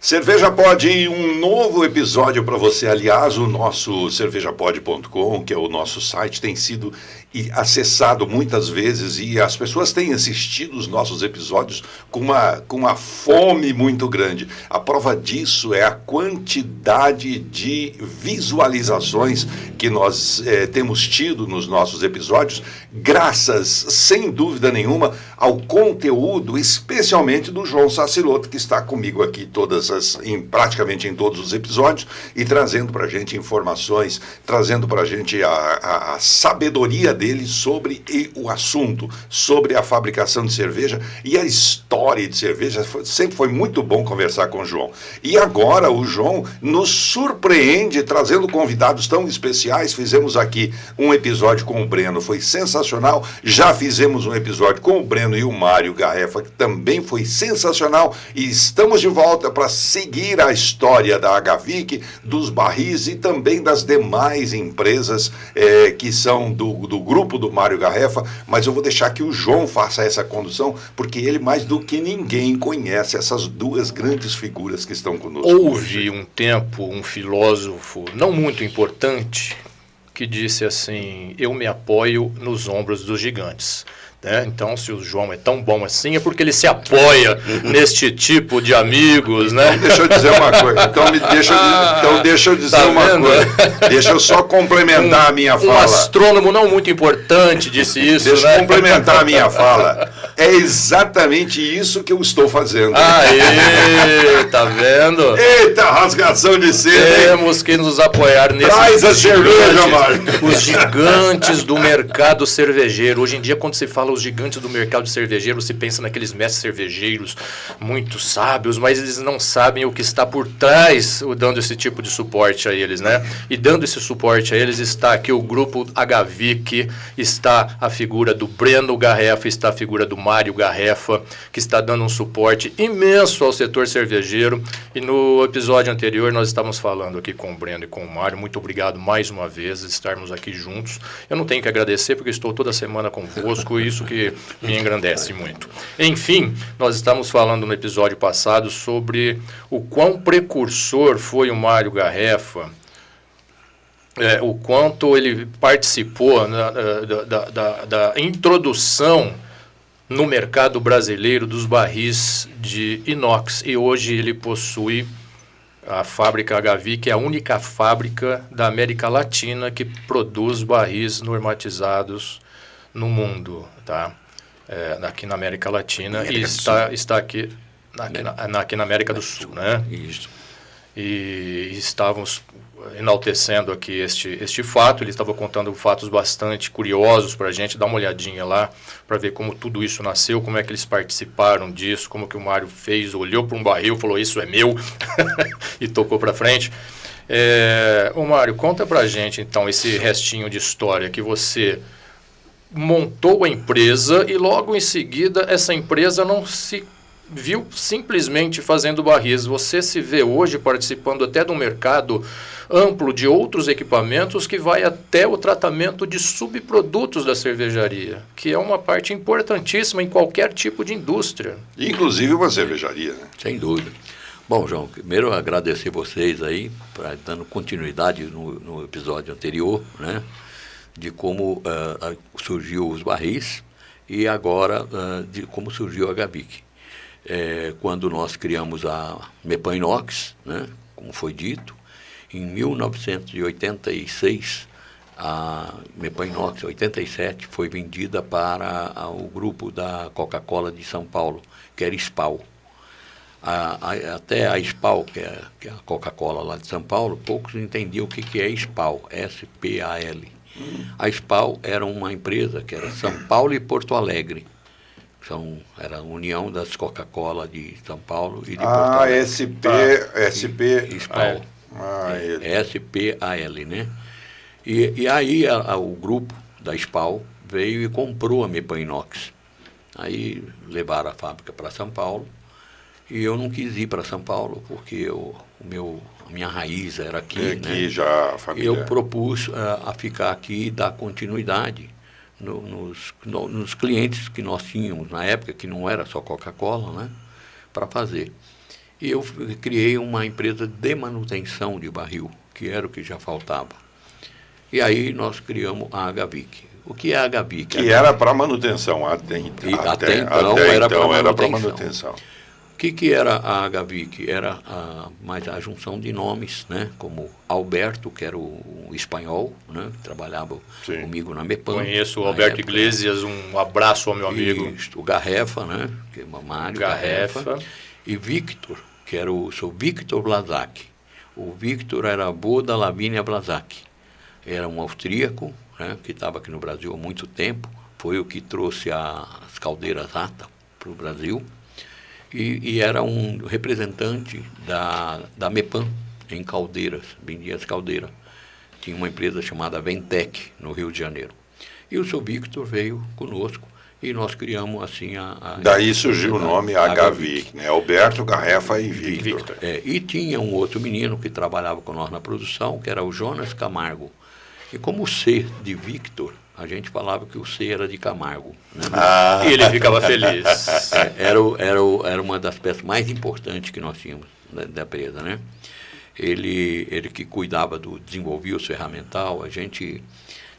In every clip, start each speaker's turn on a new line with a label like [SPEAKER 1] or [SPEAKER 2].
[SPEAKER 1] Cerveja Pod, um novo episódio para você. Aliás, o nosso cervejapod.com, que é o nosso site, tem sido acessado muitas vezes e as pessoas têm assistido os nossos episódios com uma fome muito grande. A prova disso é a quantidade de visualizações que nós temos tido nos nossos episódios, graças, sem dúvida nenhuma, ao conteúdo, especialmente do João Saciloto, que está comigo aqui praticamente em todos os episódios e trazendo para a gente informações, trazendo para a gente a sabedoria dele sobre o assunto, sobre a fabricação de cerveja e a história de cerveja. Sempre foi muito bom conversar com o João. E agora o João nos surpreende trazendo convidados tão especiais. Fizemos aqui um episódio com o Breno, foi sensacional. Já fizemos um episódio com o Breno e o Mário Garrefa, que também foi sensacional. E estamos de volta para seguir a história da Agavic, dos barris e também das demais empresas que são do grupo do Mário Garrefa, mas eu vou deixar que o João faça essa condução, porque ele mais do que ninguém conhece essas duas grandes figuras que estão conosco.
[SPEAKER 2] Houve um tempo um filósofo não muito importante que disse assim: eu me apoio nos ombros dos gigantes. Então, se o João é tão bom assim, é porque ele se apoia neste tipo de amigos, né?
[SPEAKER 1] Então, deixa eu dizer uma coisa. Deixa eu dizer uma coisa. Deixa eu só complementar a minha fala.
[SPEAKER 2] Um astrônomo não muito importante disse isso,
[SPEAKER 1] Deixa eu complementar a minha fala. É exatamente isso que eu estou fazendo.
[SPEAKER 2] Aê, tá vendo?
[SPEAKER 1] Eita, rasgação de seda.
[SPEAKER 2] Temos que nos apoiar nesse.
[SPEAKER 1] Traz a cerveja, Mário.
[SPEAKER 2] Os gigantes do mercado cervejeiro. Hoje em dia, quando se fala os gigantes do mercado cervejeiro, se pensa naqueles mestres cervejeiros muito sábios, mas eles não sabem o que está por trás, dando esse tipo de suporte a eles, né? E dando esse suporte a eles está aqui o grupo Agavic, está a figura do Breno Garrefa, está a figura do Mário Garrefa, que está dando um suporte imenso ao setor cervejeiro. E no episódio anterior nós estávamos falando aqui com o Breno e com o Mário. Muito obrigado mais uma vez por estarmos aqui juntos. Eu não tenho que agradecer porque estou toda semana convosco, isso que me engrandece muito. Enfim, nós estamos falando no episódio passado sobre o quão precursor foi o Mário Garrefa, o quanto ele participou da introdução no mercado brasileiro dos barris de inox, e hoje ele possui a fábrica Agavic, que é a única fábrica da América Latina que produz barris normatizados no mundo, tá? Aqui na América Latina, e está aqui na América do Sul, né?
[SPEAKER 3] Isso.
[SPEAKER 2] E estávamos enaltecendo aqui este fato. Ele estava contando fatos bastante curiosos para a gente. Dá uma olhadinha lá para ver como tudo isso nasceu, como é que eles participaram disso, como que o Mário fez, olhou para um barril, falou: isso é meu, e tocou para frente. Ô Mário, conta para a gente então esse restinho de história que você montou a empresa e logo em seguida essa empresa não se viu simplesmente fazendo barris. Você se vê hoje participando até de um mercado amplo de outros equipamentos que vai até o tratamento de subprodutos da cervejaria, que é uma parte importantíssima em qualquer tipo de indústria.
[SPEAKER 1] Inclusive uma cervejaria, né?
[SPEAKER 3] Sem dúvida. Bom, João, primeiro agradecer vocês aí, dando continuidade no episódio anterior, né? De como surgiu os barris e agora de como surgiu a Agavic. Quando nós criamos a Mepan Inox, né, como foi dito, em 1986, a Mepan Inox, 87, foi vendida para o grupo da Coca-Cola de São Paulo, que era SPAL. Até a SPAL, que é a Coca-Cola lá de São Paulo, poucos entendiam o que é SPAL, S-P-A-L. A SPAL era uma empresa que era São Paulo e Porto Alegre. Era a união das Coca-Cola de São Paulo e de Porto Alegre.
[SPEAKER 1] SPAL.
[SPEAKER 3] S-P-A-L, né? E aí o grupo da SPAL veio e comprou a Mepan Inox. Aí levaram a fábrica para São Paulo e eu não quis ir para São Paulo porque a minha raiz era aqui, né?
[SPEAKER 1] Já a família.
[SPEAKER 3] Eu propus a ficar aqui e dar continuidade nos clientes que nós tínhamos na época, que não era só Coca-Cola, né? Para fazer. E eu criei uma empresa de manutenção de barril, que era o que já faltava. E aí nós criamos a Agavic. O que é a Agavic?
[SPEAKER 1] Que era para manutenção, até então era para manutenção.
[SPEAKER 3] O que era a Agavic? Era mais a junção de nomes, né? Como Alberto, que era o espanhol, né? Que trabalhava comigo na Mepan.
[SPEAKER 2] Conheço o Alberto Iglesias, um abraço ao meu amigo.
[SPEAKER 3] O Garrefa, né? Que é Mário Garrefa. E Victor, que era sou Victor Blazak. O Victor era avô da Lavínia Blazak. Era um austríaco, né? Que estava aqui no Brasil há muito tempo. Foi o que trouxe as caldeiras ATA para o Brasil. E era um representante da Mepan em caldeiras, vendia as caldeiras. Tinha uma empresa chamada Ventec, no Rio de Janeiro. E o seu Victor veio conosco e nós criamos assim
[SPEAKER 1] Daí surgiu o nome Agavic, né? Alberto, Garrefa e Victor.
[SPEAKER 3] E tinha um outro menino que trabalhava com nós na produção, que era o Jonas Camargo. E como o C de Victor, a gente falava que o C era de Camargo. Né?
[SPEAKER 2] E ele ficava feliz.
[SPEAKER 3] Era uma das peças mais importantes que nós tínhamos da empresa, né? Ele que cuidava desenvolvia o ferramental. A gente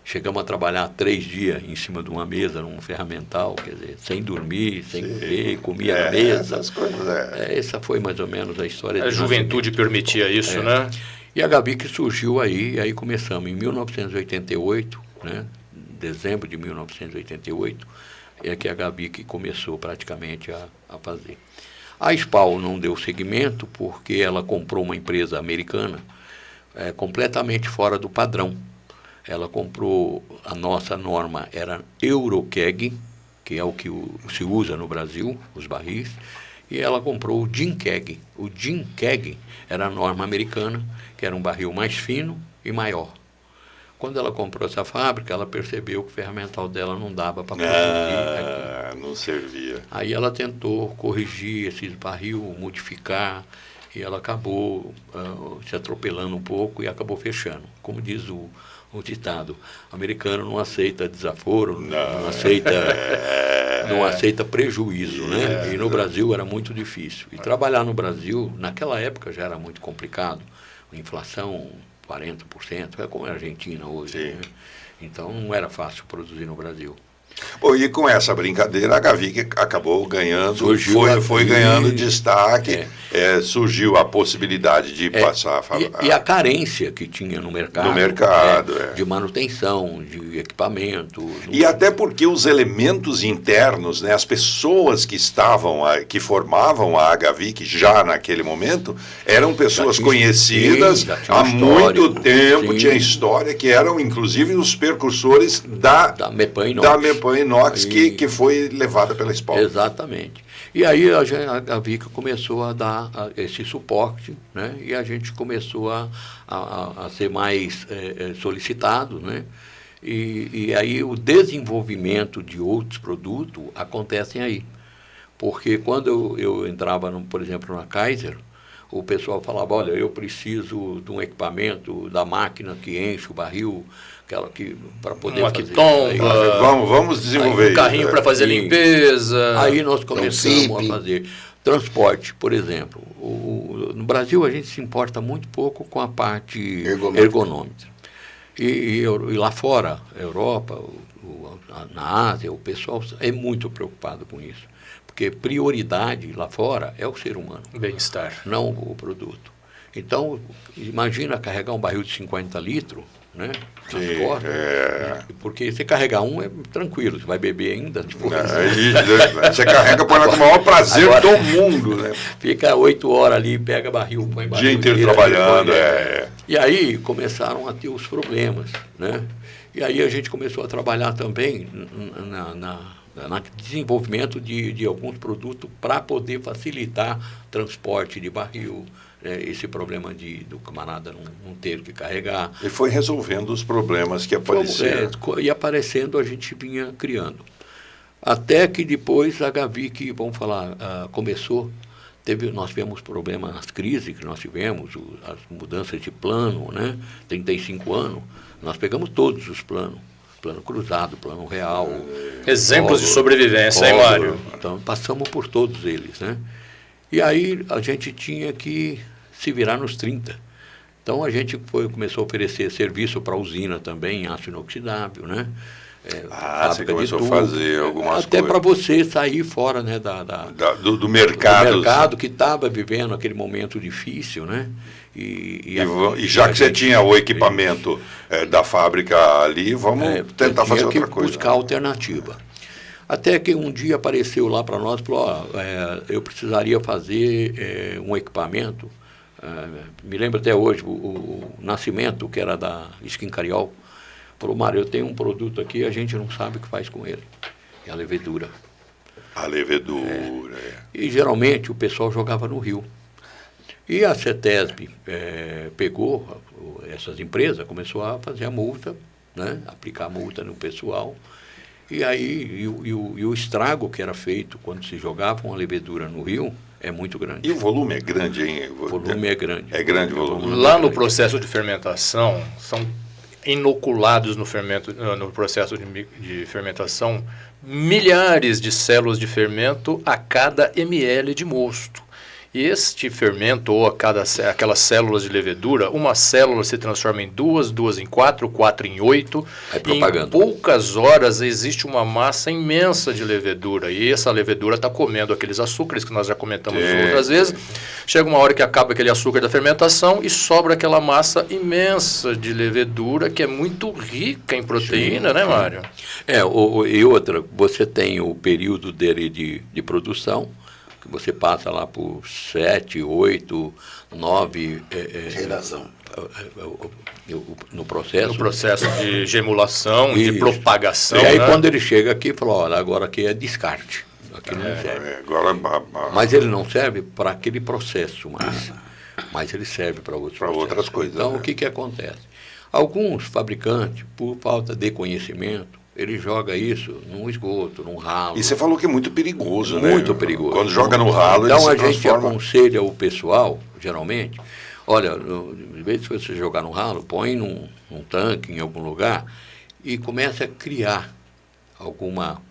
[SPEAKER 3] chegamos a trabalhar 3 dias em cima de uma mesa, num ferramental, quer dizer, sem dormir, sem comer, comia na mesa.
[SPEAKER 1] Essas coisas,
[SPEAKER 3] essa foi mais ou menos a história.
[SPEAKER 2] A juventude permitia isso, né?
[SPEAKER 3] E a Agavic surgiu aí, aí começamos em 1988, né? Dezembro de 1988, é que a Agavic começou praticamente a fazer. A SPAL não deu seguimento porque ela comprou uma empresa americana completamente fora do padrão. Ela comprou, a nossa norma era Eurokeg, que é o que se usa no Brasil, os barris, e ela comprou o Ginkeg. O Ginkeg era a norma americana, que era um barril mais fino e maior. Quando ela comprou essa fábrica, ela percebeu que o ferramental dela não dava para produzir aqui.
[SPEAKER 1] Não servia.
[SPEAKER 3] Aí ela tentou corrigir esses barril, modificar, e ela acabou se atropelando um pouco e acabou fechando. Como diz o ditado, o americano não aceita desaforo, não aceita prejuízo, né? E no Brasil era muito difícil. E trabalhar no Brasil, naquela época já era muito complicado. A inflação 40%, é como a Argentina hoje. Né? Então não era fácil produzir no Brasil.
[SPEAKER 1] Bom, e com essa brincadeira, a Agavic acabou ganhando, foi ganhando destaque, surgiu a possibilidade de passar a falar.
[SPEAKER 3] E a carência que tinha no mercado, de manutenção, de equipamento.
[SPEAKER 1] E até porque os elementos internos, né, as pessoas que formavam a Agavic já naquele momento, eram pessoas conhecidas há muito tempo, tinha história, que eram inclusive os precursores da Mepan Inox, que foi levada pela SPAL.
[SPEAKER 3] Exatamente. E aí a Agavic começou a dar esse suporte, né? E a gente começou a ser mais solicitado, né? E aí o desenvolvimento de outros produtos acontecem aí. Porque quando eu entrava, por exemplo, na Kaiser, o pessoal falava, olha, eu preciso de um equipamento, da máquina que enche o barril, aquela que para poder fazer
[SPEAKER 1] vamos desenvolver
[SPEAKER 2] um carrinho para fazer limpeza.
[SPEAKER 3] Aí nós começamos a fazer transporte, por exemplo. No Brasil a gente se importa muito pouco com a parte ergonômica. E lá fora, Europa, na Ásia, o pessoal é muito preocupado com isso. Porque prioridade lá fora é o ser humano.
[SPEAKER 2] Bem-estar.
[SPEAKER 3] Não o produto. Então, imagina carregar um barril de 50 litros, né? Nas costas, porque você carregar um é tranquilo, você vai beber ainda.
[SPEAKER 1] Você carrega com o maior prazer do mundo, né?
[SPEAKER 3] Fica 8 horas ali, pega barril, põe barril.
[SPEAKER 1] Dia inteiro trabalhando.
[SPEAKER 3] E aí começaram a ter os problemas, né? E aí a gente começou a trabalhar também no desenvolvimento de alguns produtos para poder facilitar transporte de barril, esse problema do camarada não ter que carregar.
[SPEAKER 1] E foi resolvendo os problemas que apareceram.
[SPEAKER 3] E aparecendo, a gente vinha criando. Até que depois a Agavic, vamos falar, começou, nós tivemos problemas nas crises que nós tivemos, as mudanças de plano, né? 35 anos, nós pegamos todos os planos. Plano cruzado, plano real.
[SPEAKER 2] Exemplos de sobrevivência, hein, Mário?
[SPEAKER 3] Então, passamos por todos eles, né? E aí a gente tinha que se virar nos 30. Então a gente começou a oferecer serviço para a usina também, em aço inoxidável, né?
[SPEAKER 1] Você começou a fazer algumas
[SPEAKER 3] até
[SPEAKER 1] coisas.
[SPEAKER 3] para você sair fora, né,
[SPEAKER 1] do mercado.
[SPEAKER 3] Do mercado que estava vivendo aquele momento difícil, né?
[SPEAKER 1] E já que você tinha o equipamento da fábrica ali, vamos tentar fazer outra coisa.
[SPEAKER 3] Buscar alternativa. Até que um dia apareceu lá para nós e falou, eu precisaria fazer um equipamento. Me lembro até hoje, o Nascimento, que era da Skin Cariol, falou, Mário, eu tenho um produto aqui, a gente não sabe o que faz com ele. É a levedura.
[SPEAKER 1] A levedura.
[SPEAKER 3] E geralmente o pessoal jogava no rio. E a CETESB pegou essas empresas, começou a fazer a multa, né? Aplicar a multa no pessoal. E aí o estrago que era feito quando se jogava uma levedura no rio é muito grande.
[SPEAKER 1] E o volume é grande, hein?
[SPEAKER 3] O volume é grande.
[SPEAKER 1] É grande o volume.
[SPEAKER 2] Lá no processo de fermentação, são inoculados no processo de fermentação milhares de células de fermento a cada ml de mosto. E este fermento, ou aquelas células de levedura, uma célula se transforma em duas em quatro em 8. Em poucas horas existe uma massa imensa de levedura. E essa levedura está comendo aqueles açúcares que nós já comentamos outras vezes. Chega uma hora que acaba aquele açúcar da fermentação e sobra aquela massa imensa de levedura que é muito rica em proteína, né, Mário?
[SPEAKER 3] E outra, você tem o período dele de produção, você passa lá por 7, 8, 9...
[SPEAKER 4] Geração.
[SPEAKER 3] No processo.
[SPEAKER 2] No processo de gemulação, de propagação.
[SPEAKER 3] E aí,
[SPEAKER 2] né?
[SPEAKER 3] quando ele chega aqui, falou, olha, agora aqui é descarte. Aqui não serve. Mas ele não serve para aquele processo mais. Mas ele serve para outras
[SPEAKER 1] coisas.
[SPEAKER 3] Então, o que acontece? Alguns fabricantes, por falta de conhecimento, ele joga isso num esgoto, num ralo.
[SPEAKER 1] E você falou que é muito perigoso, né?
[SPEAKER 3] Muito perigoso.
[SPEAKER 1] Quando joga no ralo,
[SPEAKER 3] então,
[SPEAKER 1] ele se
[SPEAKER 3] a gente
[SPEAKER 1] transforma...
[SPEAKER 3] aconselha o pessoal, geralmente, olha, em vez de você jogar no ralo, põe num tanque, em algum lugar, e comece a criar alguma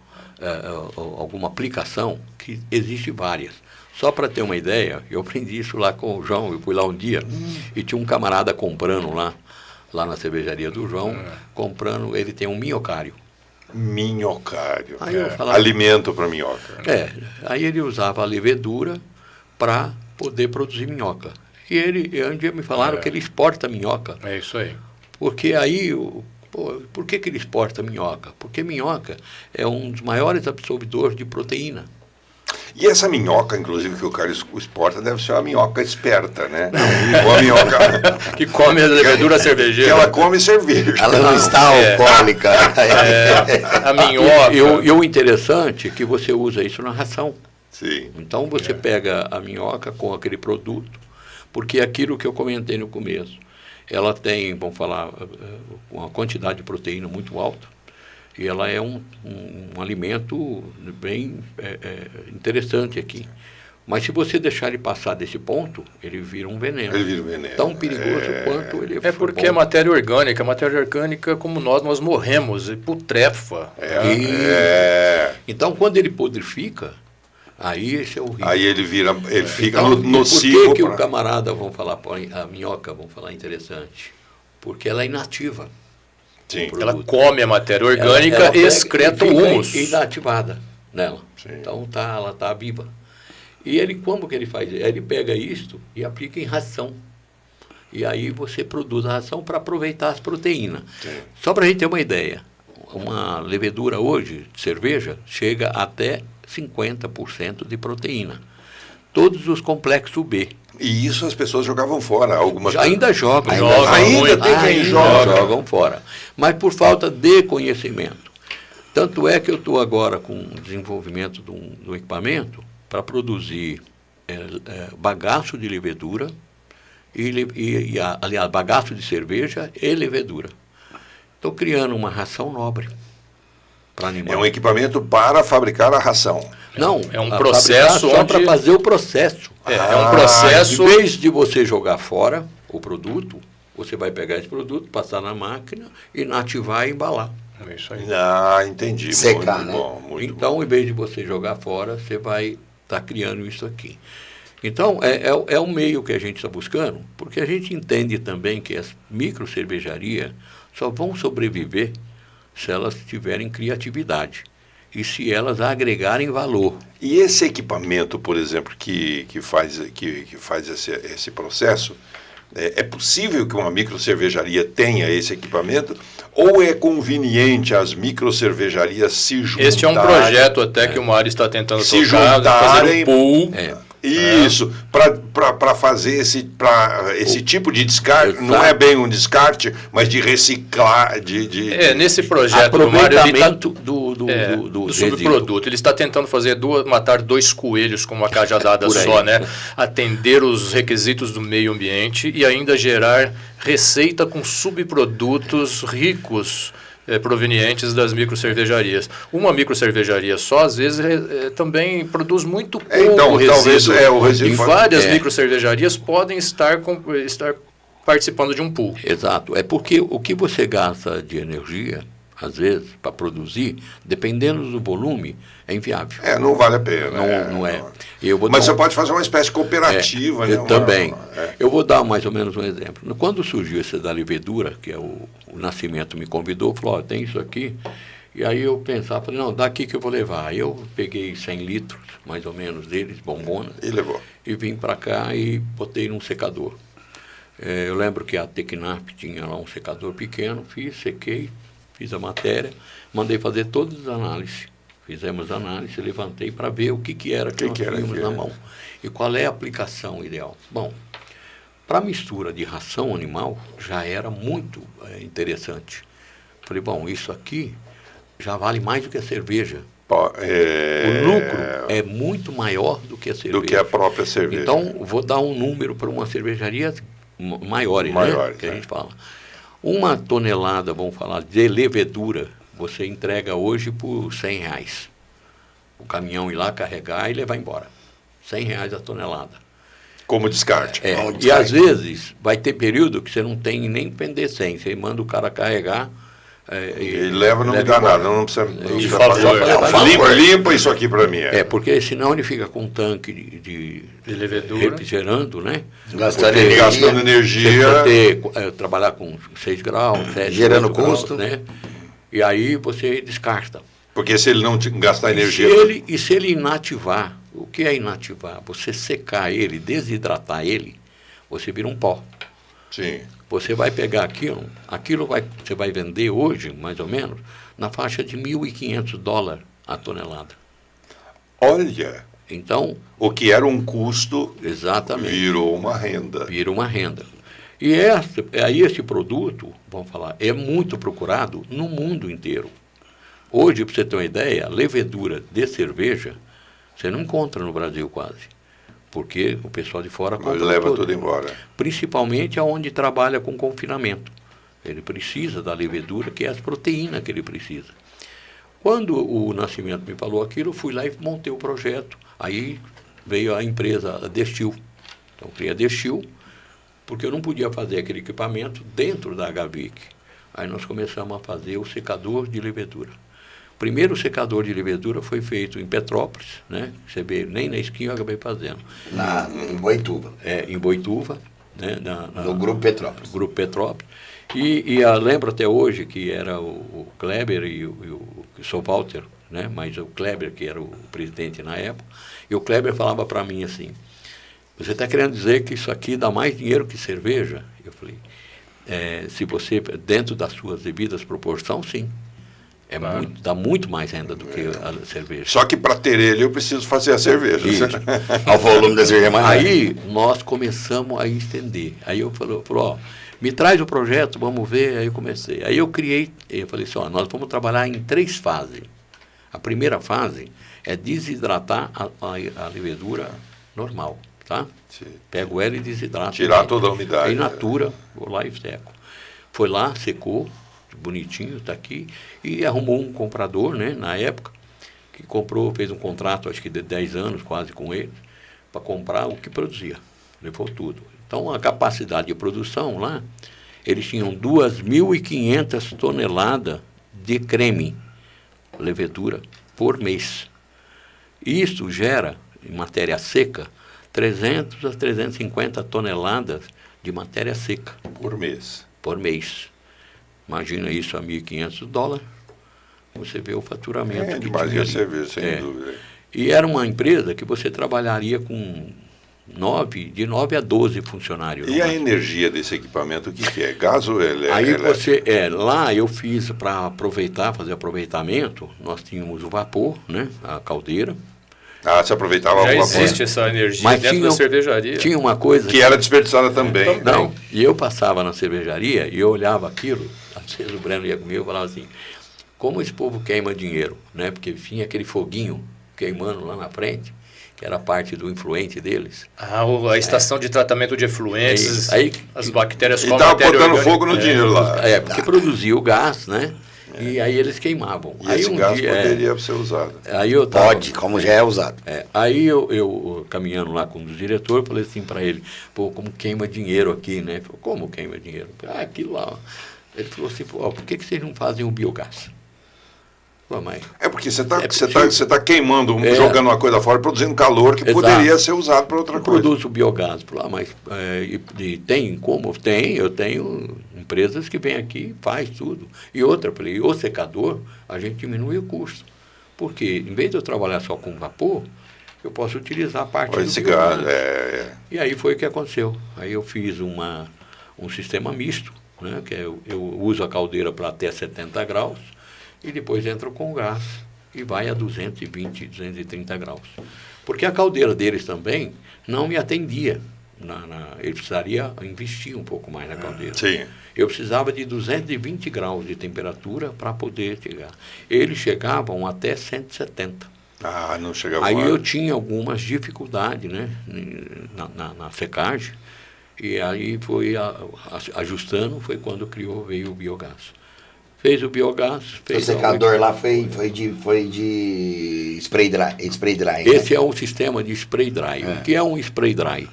[SPEAKER 3] aplicação, que existe várias. Só para ter uma ideia, eu aprendi isso lá com o João, eu fui lá um dia, e tinha um camarada comprando lá na cervejaria do João, comprando, ele tem um minhocário.
[SPEAKER 1] Minhocário.
[SPEAKER 3] Aí eu falava,
[SPEAKER 1] alimento para minhoca.
[SPEAKER 3] Aí ele usava a levedura para poder produzir minhoca. E um dia me falaram que ele exporta minhoca.
[SPEAKER 2] É isso aí.
[SPEAKER 3] Porque aí, por que ele exporta minhoca? Porque minhoca é um dos maiores absorvedores de proteína.
[SPEAKER 1] E essa minhoca, inclusive, que o cara exporta, deve ser uma minhoca esperta, né? Uma minhoca...
[SPEAKER 2] que come a levedura cervejeira.
[SPEAKER 1] Que ela come cerveja.
[SPEAKER 4] Ela não está alcoólica.
[SPEAKER 2] A minhoca.
[SPEAKER 3] E o interessante é que você usa isso na ração.
[SPEAKER 1] Sim.
[SPEAKER 3] Então você pega a minhoca com aquele produto, porque aquilo que eu comentei no começo, ela tem, vamos falar, uma quantidade de proteína muito alta. E ela é um alimento bem interessante aqui. Mas se você deixar ele passar desse ponto, ele vira um veneno.
[SPEAKER 1] Ele vira um veneno.
[SPEAKER 3] Tão perigoso quanto ele
[SPEAKER 2] é porque é matéria orgânica. A matéria orgânica, como nós morremos, e putrefa.
[SPEAKER 3] Então, quando ele podrifica, aí esse é o risco.
[SPEAKER 1] Aí ele fica
[SPEAKER 3] então,
[SPEAKER 1] nocivo.
[SPEAKER 3] Por que o camarada, vamos falar, a minhoca, vamos falar interessante? Porque ela é inativa.
[SPEAKER 1] Sim.
[SPEAKER 2] Ela come a matéria orgânica e excreta o humus.
[SPEAKER 3] Inativada nela.
[SPEAKER 1] Sim.
[SPEAKER 3] Então ela está viva. E ele, como que ele faz? Ele pega isto e aplica em ração. E aí você produz a ração para aproveitar as proteínas.
[SPEAKER 1] Sim.
[SPEAKER 3] Só para a gente ter uma ideia, uma levedura hoje de cerveja chega até 50% de proteína. Todos os complexos B.
[SPEAKER 1] E isso as pessoas jogavam fora.
[SPEAKER 3] Ainda jogam.
[SPEAKER 1] Ainda tem quem joga.
[SPEAKER 3] Jogam fora. Mas por falta de conhecimento. Tanto é que eu estou agora com o desenvolvimento de um equipamento para produzir bagaço de levedura, aliás, bagaço de cerveja e levedura. Estou criando uma ração nobre para animais.
[SPEAKER 1] É um equipamento para fabricar a ração.
[SPEAKER 3] Não,
[SPEAKER 2] é um processo
[SPEAKER 3] só para fazer o processo.
[SPEAKER 2] É um processo...
[SPEAKER 3] Em vez de você jogar fora o produto, você vai pegar esse produto, passar na máquina, inativar e embalar.
[SPEAKER 2] É isso aí.
[SPEAKER 1] Entendi.
[SPEAKER 4] Secar,
[SPEAKER 1] muito
[SPEAKER 4] né?
[SPEAKER 1] bom, muito
[SPEAKER 3] então, em vez de você jogar fora, você vai estar criando isso aqui. Então, é o meio que a gente está buscando, porque a gente entende também que as microcervejarias só vão sobreviver se elas tiverem criatividade e se elas agregarem valor.
[SPEAKER 1] E esse equipamento, por exemplo, que faz esse processo, é possível que uma microcervejaria tenha esse equipamento ou é conveniente as microcervejarias se juntarem?
[SPEAKER 2] Este é um projeto até que o Mário está tentando
[SPEAKER 1] se
[SPEAKER 2] tocar, fazer um pool.
[SPEAKER 1] Isso, para fazer esse tipo de descarte,
[SPEAKER 3] Exato.
[SPEAKER 1] não é bem um descarte, mas de reciclar,
[SPEAKER 2] Nesse projeto do Mário, ele está do subproduto. Ele está tentando matar 2 coelhos com uma cajadada só, né? Atender os requisitos do meio ambiente e ainda gerar receita com subprodutos ricos provenientes das microcervejarias. Uma microcervejaria só, às vezes, também produz muito pouco resíduo.
[SPEAKER 1] Talvez o resíduo.
[SPEAKER 2] E várias microcervejarias podem estar participando de um pool.
[SPEAKER 3] Exato. É porque o que você gasta de energia, às vezes, para produzir, dependendo do volume, é inviável.
[SPEAKER 1] Não vale a pena.
[SPEAKER 3] Não é.
[SPEAKER 1] Mas você pode fazer uma espécie de cooperativa, né?
[SPEAKER 3] Também. Eu vou dar mais ou menos um exemplo. Quando surgiu esse da levedura, que é o Nascimento me convidou, falou, tem isso aqui. E aí eu pensava, falei, não, daqui que eu vou levar. Aí eu peguei 100 litros, mais ou menos, deles, bombonas.
[SPEAKER 1] E levou.
[SPEAKER 3] E vim para cá e botei num secador. Eu lembro que a Tecnap tinha lá um secador pequeno, sequei, fiz a matéria, mandei fazer todas as análises. Fizemos análise, levantei para ver o que era que nós tínhamos na mão. E qual é a aplicação ideal. Bom, para a mistura de ração animal, já era muito interessante. Falei, bom, isso aqui já vale mais do que a cerveja. O lucro é muito maior do que a cerveja.
[SPEAKER 1] Do que a própria cerveja.
[SPEAKER 3] Então, vou dar um número para uma cervejaria maiores, né? Que a gente fala. 1 tonelada, vamos falar, de levedura, você entrega hoje por R$100. O caminhão ir lá carregar e levar embora. R$100 a tonelada.
[SPEAKER 1] Como descarte.
[SPEAKER 3] E às vezes vai ter período que você não tem nem vender 100. Você manda o cara carregar.
[SPEAKER 1] Ele leva, não me dá nada. Não precisa limpa isso aqui para mim.
[SPEAKER 3] Porque senão ele fica com um tanque de
[SPEAKER 2] levedura
[SPEAKER 3] refrigerando, né?
[SPEAKER 4] Gastando
[SPEAKER 3] Você
[SPEAKER 4] energia.
[SPEAKER 3] precisa trabalhar com 6 graus, 7
[SPEAKER 4] gerando
[SPEAKER 3] graus,
[SPEAKER 4] custo.
[SPEAKER 3] né? E aí você descarta.
[SPEAKER 1] Porque se ele não gastar energia...
[SPEAKER 3] Se ele inativar, o que é inativar? Você secar ele, desidratar ele, você vira um pó.
[SPEAKER 1] Sim.
[SPEAKER 3] Você vai pegar aquilo você vai vender hoje, mais ou menos, na faixa de $1.500 a tonelada.
[SPEAKER 1] Olha!
[SPEAKER 3] Então...
[SPEAKER 1] O que era um custo,
[SPEAKER 3] exatamente,
[SPEAKER 1] virou uma renda.
[SPEAKER 3] Vira uma renda. E aí esse produto, vamos falar, é muito procurado no mundo inteiro. Hoje, para você ter uma ideia, a levedura de cerveja, você não encontra no Brasil quase. Porque o pessoal de fora compra
[SPEAKER 1] leva tudo embora.
[SPEAKER 3] Principalmente aonde trabalha com confinamento. Ele precisa da levedura, que é as proteínas que ele precisa. Quando o Nascimento me falou aquilo, eu fui lá e montei o projeto. Aí veio a empresa, a Destil. Então, eu criei a Destil, porque eu não podia fazer aquele equipamento dentro da HVIC. Aí nós começamos a fazer o secador de levedura. O primeiro secador de levedura foi feito em Petrópolis, né? Você vê, nem na esquina eu acabei fazendo.
[SPEAKER 4] Em Boituva.
[SPEAKER 3] Em Boituva, né?
[SPEAKER 4] No Grupo Petrópolis.
[SPEAKER 3] Grupo Petrópolis. E eu lembro até hoje que era o Kleber e o Sr. Walter, né? Mas o Kleber, que era o presidente na época, e o Kleber falava para mim assim, você está querendo dizer que isso aqui dá mais dinheiro que cerveja? Eu falei, se você, dentro das suas devidas proporções, sim.
[SPEAKER 2] Claro.
[SPEAKER 3] Dá muito mais renda do que a cerveja.
[SPEAKER 1] Só que para ter ele eu preciso fazer a cerveja.
[SPEAKER 4] O volume da cerveja é mais
[SPEAKER 3] Aí nós começamos a estender. Aí eu falei, me traz o projeto, vamos ver. Aí eu comecei. Aí eu falei assim, nós vamos trabalhar em 3 fases. A primeira fase é desidratar a levedura normal, tá? Sim. Pego ela e desidrato.
[SPEAKER 1] Tirar toda a umidade.
[SPEAKER 3] Aí natura, vou lá e seco. Foi lá, secou, bonitinho, está aqui, e arrumou um comprador, né, na época, que comprou, fez um contrato, acho que de 10 anos quase com ele, para comprar o que produzia. Levou tudo. Então, a capacidade de produção lá, eles tinham 2.500 toneladas de creme, levedura, por mês. Isso gera, em matéria seca, 300 a 350 toneladas de matéria seca
[SPEAKER 1] Por mês.
[SPEAKER 3] por mês. Imagina isso a $1.500. Você vê o faturamento.
[SPEAKER 1] É
[SPEAKER 3] que
[SPEAKER 1] demais
[SPEAKER 3] tinha
[SPEAKER 1] a
[SPEAKER 3] ali.
[SPEAKER 1] cerveja, sem dúvida.
[SPEAKER 3] E era uma empresa que você trabalharia com de 9 a 12 funcionários.
[SPEAKER 1] E a energia desse equipamento, o que é? Gás ou
[SPEAKER 3] Aí você, lá eu fiz para fazer aproveitamento, nós tínhamos o vapor, né, a caldeira.
[SPEAKER 1] Ah, você aproveitava
[SPEAKER 2] Já
[SPEAKER 1] o vapor.
[SPEAKER 2] existe essa energia
[SPEAKER 3] Mas
[SPEAKER 2] dentro da cervejaria.
[SPEAKER 3] tinha uma coisa
[SPEAKER 1] Que era desperdiçada também.
[SPEAKER 3] Não, e eu passava na cervejaria e eu olhava aquilo, às vezes o Breno ia comigo e falava assim, como esse povo queima dinheiro, né? Porque tinha aquele foguinho queimando lá na frente, que era parte do influente deles.
[SPEAKER 2] A estação de tratamento de efluentes, as bactérias
[SPEAKER 1] E
[SPEAKER 2] com a
[SPEAKER 1] estava
[SPEAKER 2] matéria
[SPEAKER 1] botando
[SPEAKER 2] orgânica.
[SPEAKER 1] fogo no dinheiro lá.
[SPEAKER 3] Porque produzia o gás, né? E aí eles queimavam.
[SPEAKER 1] E
[SPEAKER 3] Aí
[SPEAKER 1] esse
[SPEAKER 3] um
[SPEAKER 1] gás
[SPEAKER 3] dia,
[SPEAKER 1] poderia ser usado.
[SPEAKER 3] aí eu tava,
[SPEAKER 4] Pode, como já é usado.
[SPEAKER 3] aí eu caminhando lá com o diretor, falei assim para ele, pô, como queima dinheiro aqui, né? Ele falou, como queima dinheiro? Eu falei, aquilo lá. Ó. Ele falou assim, pô, por que vocês não fazem o biogás? Pô, mas...
[SPEAKER 1] É porque você está queimando, jogando uma coisa fora, produzindo calor que
[SPEAKER 3] Exato.
[SPEAKER 1] poderia ser usado para outra coisa.
[SPEAKER 3] Produz o biogás por lá, mas e tem como? Tem, eu tenho empresas que vêm aqui e faz tudo. E outra, falei, o secador, a gente diminui o custo. Porque em vez de eu trabalhar só com vapor, eu posso utilizar a parte do
[SPEAKER 1] Esse
[SPEAKER 3] biogás.
[SPEAKER 1] gás,
[SPEAKER 3] E aí foi o que aconteceu. Aí eu fiz um sistema misto, né, que eu uso a caldeira para até 70 graus e depois entro com gás e vai a 220, 230 graus. Porque a caldeira deles também não me atendia. Ele precisaria investir um pouco mais na caldeira.
[SPEAKER 1] Sim.
[SPEAKER 3] Eu precisava de 220 graus de temperatura para poder chegar. Eles chegavam até 170.
[SPEAKER 1] Ah, não chegava
[SPEAKER 3] Aí
[SPEAKER 1] lá.
[SPEAKER 3] eu tinha algumas dificuldades, né, na secagem, e aí foi ajustando, foi quando veio o biogás. Fez o biogás.
[SPEAKER 4] O secador lá foi de spray dry.
[SPEAKER 3] Esse é um sistema de spray dry. O que é um spray dry?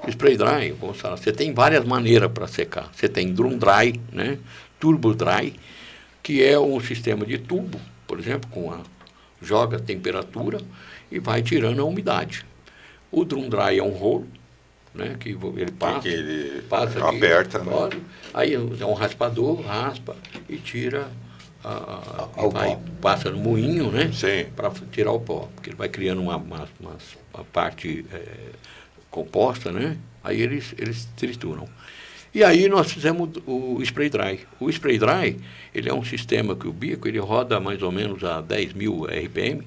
[SPEAKER 3] Spray dry, vamos falar, você tem várias maneiras para secar. Você tem drum dry, né, turbo dry, que é um sistema de tubo, por exemplo, joga a temperatura e vai tirando a umidade. O drum dry é um rolo, né, que ele passa,
[SPEAKER 1] que ele
[SPEAKER 3] passa aqui,
[SPEAKER 1] aperta, né?
[SPEAKER 3] aí é um raspador, raspa e tira
[SPEAKER 4] O
[SPEAKER 3] vai,
[SPEAKER 4] pó.
[SPEAKER 3] passa no moinho, né,
[SPEAKER 1] Sim.
[SPEAKER 3] para tirar o pó, porque ele vai criando uma parte composta, né, aí eles trituram. E aí nós fizemos o spray dry. O spray dry, ele é um sistema que o bico, ele roda mais ou menos a 10.000 RPM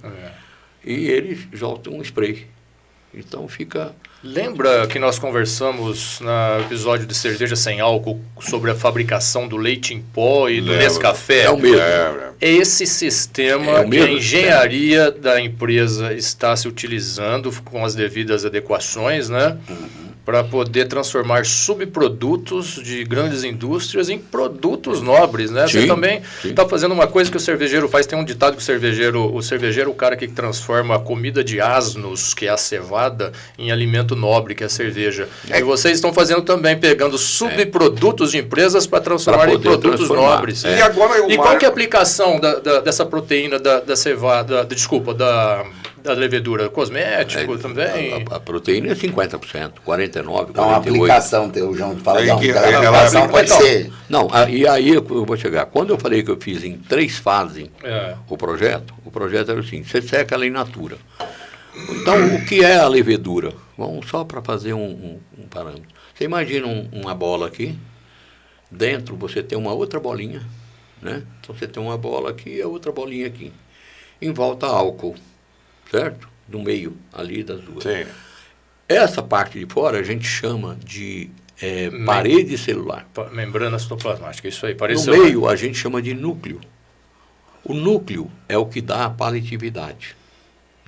[SPEAKER 3] e ele solta um spray. Então fica...
[SPEAKER 2] Lembra que nós conversamos no episódio de Cerveja Sem Álcool sobre a fabricação do leite em pó e do
[SPEAKER 1] Lembro.
[SPEAKER 2] Nescafé?
[SPEAKER 3] É o mesmo.
[SPEAKER 1] É.
[SPEAKER 2] É esse sistema
[SPEAKER 3] É o
[SPEAKER 2] que a
[SPEAKER 3] mesmo
[SPEAKER 2] engenharia da empresa está se utilizando com as devidas adequações, né? Para poder transformar subprodutos de grandes indústrias em produtos nobres, né? Você
[SPEAKER 3] Sim,
[SPEAKER 2] também
[SPEAKER 3] sim.
[SPEAKER 2] está fazendo uma coisa que o cervejeiro faz. Tem um ditado que o cervejeiro é o cara que transforma a comida de asnos, que é a cevada, em alimento nobre, que é a cerveja. E vocês estão fazendo também, pegando subprodutos de empresas para transformar em
[SPEAKER 3] poder
[SPEAKER 2] produtos
[SPEAKER 3] transformar.
[SPEAKER 2] nobres.
[SPEAKER 1] E agora
[SPEAKER 2] E qual que é a aplicação dessa proteína da cevada, da levedura? Cosmético também?
[SPEAKER 3] A proteína é 50%, 49%,
[SPEAKER 4] Então a
[SPEAKER 3] 48%.
[SPEAKER 4] aplicação, o João fala,
[SPEAKER 1] Aí
[SPEAKER 4] não,
[SPEAKER 1] que-
[SPEAKER 4] a
[SPEAKER 1] ela
[SPEAKER 4] aplicação
[SPEAKER 1] aplica-
[SPEAKER 4] pode
[SPEAKER 2] então.
[SPEAKER 4] ser.
[SPEAKER 3] Não, e aí eu vou chegar. Quando eu falei que eu fiz em 3 fases o projeto era o seguinte, você seca ela in natura. Então, o que é a levedura? Vamos só para fazer um parâmetro. Você imagina uma bola aqui, dentro você tem uma outra bolinha, né? Então você tem uma bola aqui e a outra bolinha aqui. Em volta álcool, certo? No meio ali das duas.
[SPEAKER 1] Sim.
[SPEAKER 3] Essa parte de fora a gente chama de parede celular.
[SPEAKER 2] Membrana citoplasmática, isso aí.
[SPEAKER 3] No
[SPEAKER 2] Pareceu.
[SPEAKER 3] meio a gente chama de núcleo. O núcleo é o que dá a paletividade.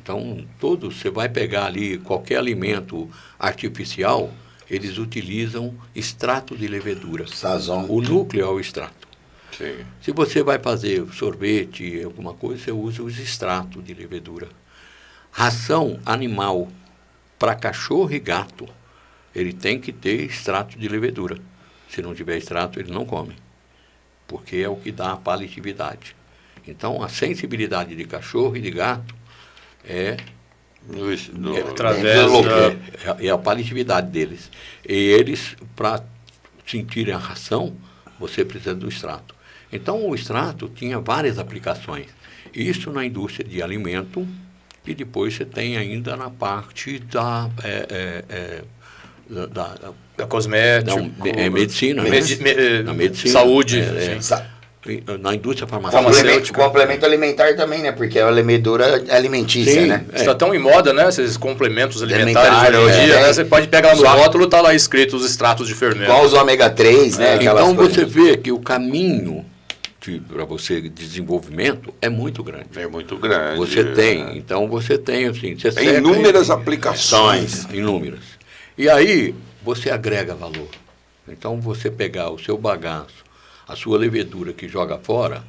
[SPEAKER 3] Então, você vai pegar ali qualquer alimento artificial, eles utilizam extrato de levedura.
[SPEAKER 4] Sazon.
[SPEAKER 3] O núcleo é o extrato.
[SPEAKER 1] Sim.
[SPEAKER 3] Se você vai fazer sorvete, alguma coisa, você usa os extratos de levedura. Ração animal para cachorro e gato, ele tem que ter extrato de levedura. Se não tiver extrato, ele não come, porque é o que dá a paletividade. Então, a sensibilidade de cachorro e de gato é
[SPEAKER 2] Através
[SPEAKER 3] É a palitividade deles. E eles, para sentirem a ração, você precisa do extrato. Então, o extrato tinha várias aplicações. Isso na indústria de alimento, e depois você tem ainda na parte da
[SPEAKER 2] cosmética,
[SPEAKER 3] medicina, né? Na medicina,
[SPEAKER 2] saúde,
[SPEAKER 3] na indústria farmacêutica.
[SPEAKER 4] Complemento alimentar também, né? Porque é a levedura alimentícia,
[SPEAKER 3] Sim,
[SPEAKER 4] né?
[SPEAKER 2] Está tão em moda, né? Esses complementos alimentares hoje em dia, né? Você pode pegar no rótulo, tá lá escrito os extratos de fermento.
[SPEAKER 4] Igual os ômega 3, né?
[SPEAKER 3] Então você vê que o caminho para você de desenvolvimento é muito grande.
[SPEAKER 1] É muito grande.
[SPEAKER 3] Você tem, então você tem assim, você
[SPEAKER 1] tem inúmeras aplicações.
[SPEAKER 3] Inúmeras. E aí você agrega valor. Então você pegar o seu bagaço, a sua levedura que joga fora,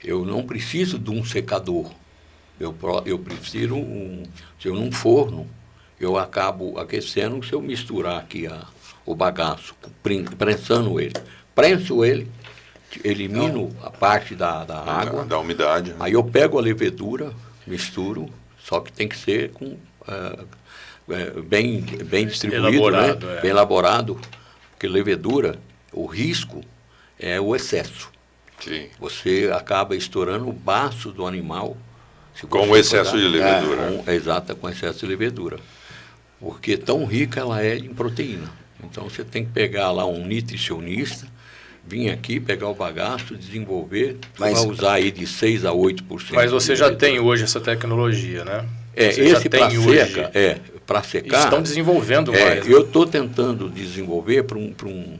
[SPEAKER 3] eu não preciso de um secador. Eu prefiro se eu num forno, eu acabo aquecendo, se eu misturar aqui o bagaço, prensando ele. Prenso ele, elimino a parte da água.
[SPEAKER 1] Da umidade.
[SPEAKER 3] Aí eu pego a levedura, misturo, só que tem que ser com, bem distribuído,
[SPEAKER 2] elaborado,
[SPEAKER 3] né? Bem elaborado, porque levedura, o risco é o excesso.
[SPEAKER 1] Sim.
[SPEAKER 3] Você acaba estourando o baço do animal.
[SPEAKER 1] Com o excesso de levedura.
[SPEAKER 3] Exato, com excesso de levedura. Porque tão rica ela é em proteína. Então você tem que pegar lá um nutricionista, vir aqui, pegar o bagaço, desenvolver, vai usar aí de 6 a 8%.
[SPEAKER 2] Mas você já tem hoje essa tecnologia, né?
[SPEAKER 3] Esse para seca, para secar...
[SPEAKER 2] Estão desenvolvendo mais.
[SPEAKER 3] Eu estou tentando desenvolver para um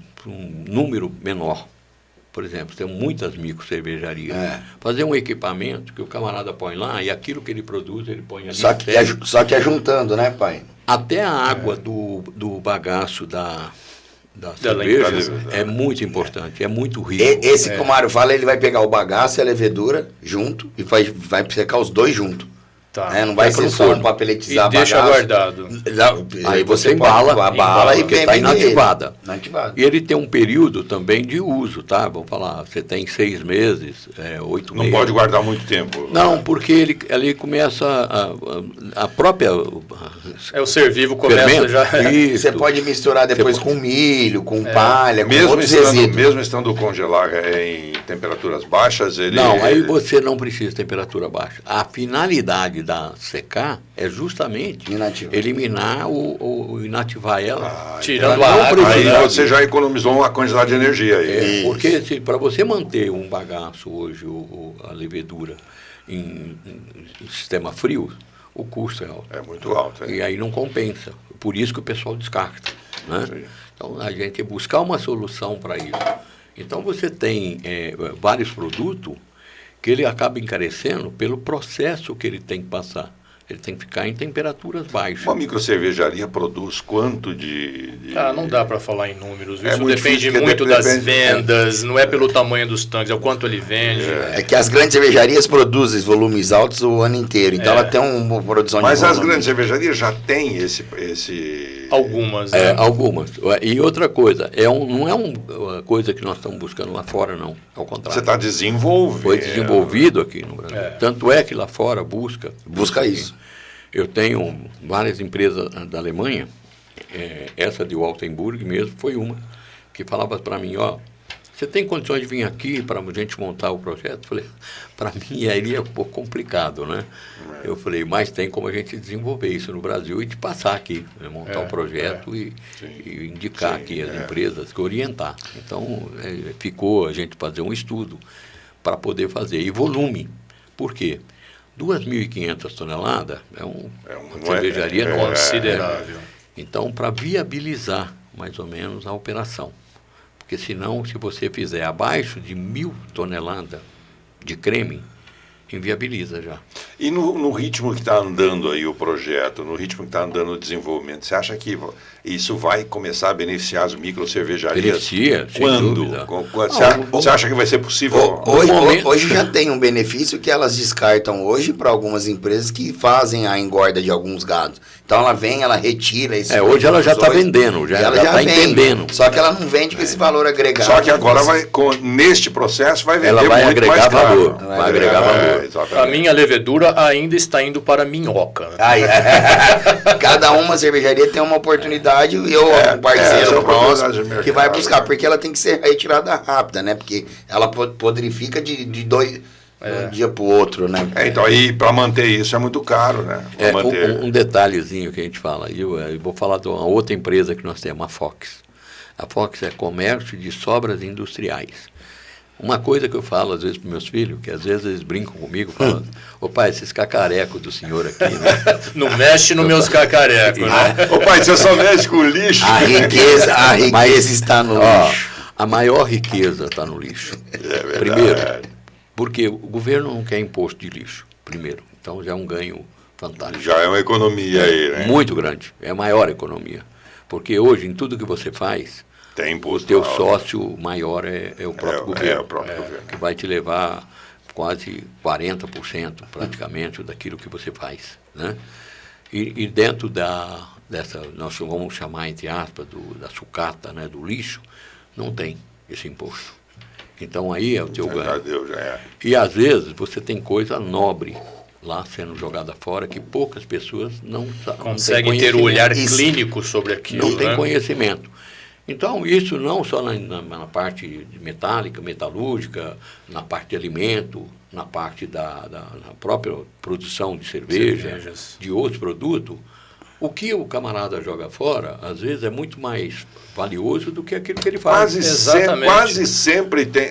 [SPEAKER 3] número menor. Por exemplo, tem muitas micro cervejarias. Fazer um equipamento que o camarada põe lá e aquilo que ele produz, ele põe ali.
[SPEAKER 4] Só que é juntando, né, pai?
[SPEAKER 3] Até a água do bagaço da cerveja é muito importante, é muito rico.
[SPEAKER 4] Esse que o Mário fala, ele vai pegar o bagaço e a levedura junto e vai secar os dois juntos.
[SPEAKER 2] Tá.
[SPEAKER 4] Não vai ser só um papeletizar
[SPEAKER 2] e deixa guardado.
[SPEAKER 3] Aí você embala,
[SPEAKER 4] e
[SPEAKER 3] porque está inativada.
[SPEAKER 4] Inativada.
[SPEAKER 3] E ele tem um período também de uso, tá? Vamos falar, você tem 6 meses, 8 meses.
[SPEAKER 1] Não pode guardar muito tempo.
[SPEAKER 3] Não, porque ele começa a própria...
[SPEAKER 2] o ser vivo começa já...
[SPEAKER 4] Você pode misturar depois com milho, com palha, com outros resíduos.
[SPEAKER 1] Mesmo estando congelar em temperaturas baixas, ele...
[SPEAKER 3] Não, aí você não precisa de temperatura baixa. A finalidade da secar é justamente eliminar ou inativar ela.
[SPEAKER 2] Tirando a água.
[SPEAKER 1] Aí você já economizou uma quantidade de energia.
[SPEAKER 3] Porque para você manter um bagaço hoje, a levedura, em sistema frio, o custo é alto.
[SPEAKER 1] É muito alto.
[SPEAKER 3] E aí não compensa. Por isso que o pessoal descarta. Né? Então a gente buscar uma solução para isso. Então você tem vários produtos que ele acaba encarecendo pelo processo que ele tem que passar. Ele tem que ficar em temperaturas baixas.
[SPEAKER 1] Uma microcervejaria produz quanto de...
[SPEAKER 2] não dá para falar em números. Isso depende muito das vendas, não é pelo tamanho dos tanques, é o quanto ele vende.
[SPEAKER 4] É que as grandes cervejarias produzem volumes altos o ano inteiro, então ela tem uma produção de volume.
[SPEAKER 1] Mas as grandes cervejarias já têm esse...
[SPEAKER 2] Algumas, né?
[SPEAKER 3] Algumas. E outra coisa, não é uma coisa que nós estamos buscando lá fora, não. Ao contrário.
[SPEAKER 1] Você está desenvolvendo.
[SPEAKER 3] Foi desenvolvido aqui no Brasil. Tanto é que lá fora busca
[SPEAKER 4] isso.
[SPEAKER 3] Eu tenho várias empresas da Alemanha, essa de Waltenburg mesmo foi uma, que falava para mim, você tem condições de vir aqui para a gente montar o projeto? Eu falei, para mim aí é um pouco complicado, né? Eu falei, mas tem como a gente desenvolver isso no Brasil e te passar aqui, né? Montar um projeto e indicar aqui as empresas, que orientar. Então, ficou a gente fazer um estudo para poder fazer. E volume, por quê? 2.500 toneladas é uma cervejaria
[SPEAKER 2] considerável.
[SPEAKER 3] Então, para viabilizar mais ou menos a operação. Porque senão, se você fizer abaixo de 1.000 toneladas de creme, inviabiliza já.
[SPEAKER 1] E no ritmo que está andando aí o projeto, no ritmo que está andando o desenvolvimento, você acha que isso vai começar a beneficiar as microcervejarias?
[SPEAKER 3] Beneficia,
[SPEAKER 1] quando? Você acha que vai ser possível?
[SPEAKER 4] Hoje já tem um benefício que elas descartam hoje para algumas empresas que fazem a engorda de alguns gados. Então ela vem, ela retira esse...
[SPEAKER 3] hoje ela já está vendendo, ela já está entendendo.
[SPEAKER 4] Só que ela não vende com esse valor agregado.
[SPEAKER 1] Só que agora neste processo vai vender
[SPEAKER 3] ela vai
[SPEAKER 1] muito
[SPEAKER 3] agregar
[SPEAKER 1] mais caro.
[SPEAKER 3] valor. Vai agregar valor.
[SPEAKER 1] exatamente.
[SPEAKER 2] A minha levedura ainda está indo para a minhoca. Né?
[SPEAKER 4] Cada uma cervejaria tem uma oportunidade e um parceiro próximo que vai buscar, porque ela tem que ser retirada rápida, né? Porque ela podrifica de um dia para o outro, né?
[SPEAKER 1] Então aí para manter isso é muito caro, né?
[SPEAKER 3] Um detalhezinho que a gente fala, eu vou falar de uma outra empresa que nós temos, a Fox. A Fox é comércio de sobras industriais. Uma coisa que eu falo às vezes para meus filhos, que às vezes eles brincam comigo, falando, ô pai, esses cacarecos do senhor aqui, né?
[SPEAKER 2] Não mexe nos meus cacarecos, né?
[SPEAKER 1] Ô pai, você só mexe com lixo.
[SPEAKER 4] A riqueza está no lixo.
[SPEAKER 3] A maior riqueza está no lixo. Primeiro, porque o governo não quer imposto de lixo, primeiro. Então já é um ganho fantástico.
[SPEAKER 1] Já é uma economia aí, né?
[SPEAKER 3] Muito grande, é a maior economia. Porque hoje, em tudo que você faz,
[SPEAKER 1] tem imposto.
[SPEAKER 3] O teu sócio maior é o próprio governo.
[SPEAKER 1] É o próprio governo.
[SPEAKER 3] Que vai te levar quase 40% praticamente daquilo que você faz. Né? E dentro dessa, nós vamos chamar, entre aspas, da sucata, né, do lixo, não tem esse imposto. Então aí é o teu ganho.
[SPEAKER 1] Já deu, já é.
[SPEAKER 3] E às vezes você tem coisa nobre lá sendo jogada fora que poucas pessoas não
[SPEAKER 2] conseguem ter o olhar clínico sobre aquilo.
[SPEAKER 3] Não tem conhecimento. Então, isso não só na parte metálica, metalúrgica, na parte de alimento, na parte na própria produção de cervejas, de outros produtos, o que o camarada joga fora, às vezes, é muito mais valioso do que aquilo que ele faz.
[SPEAKER 1] Quase sempre tem,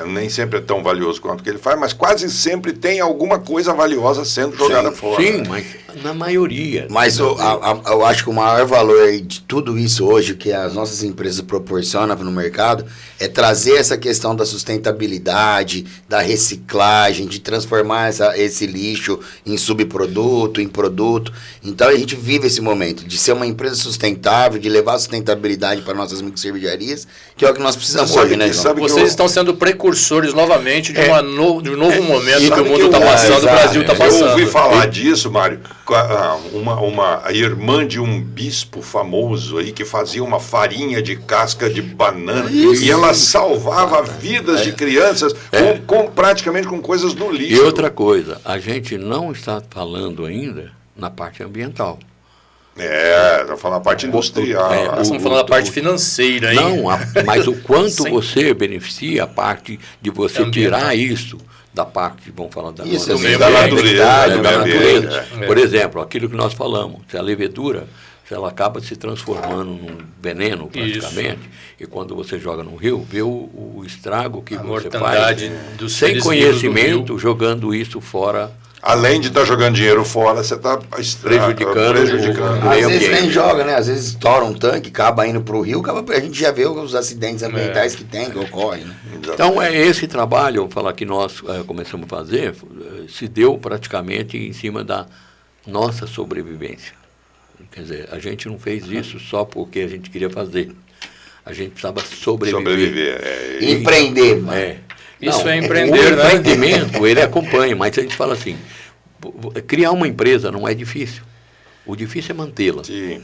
[SPEAKER 1] nem sempre é tão valioso quanto o que ele faz, mas quase sempre tem alguma coisa valiosa sendo jogada fora.
[SPEAKER 3] Sim, mas na maioria.
[SPEAKER 4] Mas eu acho que o maior valor de tudo isso hoje que as nossas empresas proporcionam no mercado é trazer essa questão da sustentabilidade, da reciclagem, de transformar esse lixo em subproduto, em produto. Então a gente vive esse momento de ser uma empresa sustentável, de levar a sustentabilidade para nossas microcervejarias, que é o que nós precisamos hoje, né, João?
[SPEAKER 2] Vocês estão sendo precursores novamente de um novo momento que o mundo está passando, o Brasil está passando.
[SPEAKER 1] Eu ouvi falar disso, Mário, uma irmã de um bispo famoso aí que fazia uma farinha de casca de banana e ela salvava vidas de crianças praticamente com coisas do lixo.
[SPEAKER 3] E outra coisa, a gente não está falando ainda na parte ambiental.
[SPEAKER 1] Estamos falando da parte industrial.
[SPEAKER 2] Nós estamos falando da parte financeira.
[SPEAKER 3] Não, mas o quanto você beneficia a parte de você tirar isso da parte, vamos falar da natureza. Por exemplo, aquilo que nós falamos, se a levedura, se ela acaba se transformando num veneno praticamente, e quando você joga no rio, vê o estrago que você faz, sem conhecimento, jogando isso fora.
[SPEAKER 1] Além de estar jogando dinheiro fora, você está prejudicando.
[SPEAKER 4] Às vezes nem joga, né? Às vezes estoura um tanque, acaba indo para o rio, a gente já vê os acidentes ambientais que ocorrem. Né?
[SPEAKER 3] Então, esse trabalho, vou falar que nós começamos a fazer, se deu praticamente em cima da nossa sobrevivência. Quer dizer, a gente não fez isso só porque a gente queria fazer. A gente precisava sobreviver.
[SPEAKER 4] Empreender.
[SPEAKER 2] Isso é empreender,
[SPEAKER 3] né? O empreendimento, ele acompanha, mas a gente fala assim, criar uma empresa não é difícil. O difícil é mantê-la.
[SPEAKER 1] Sim.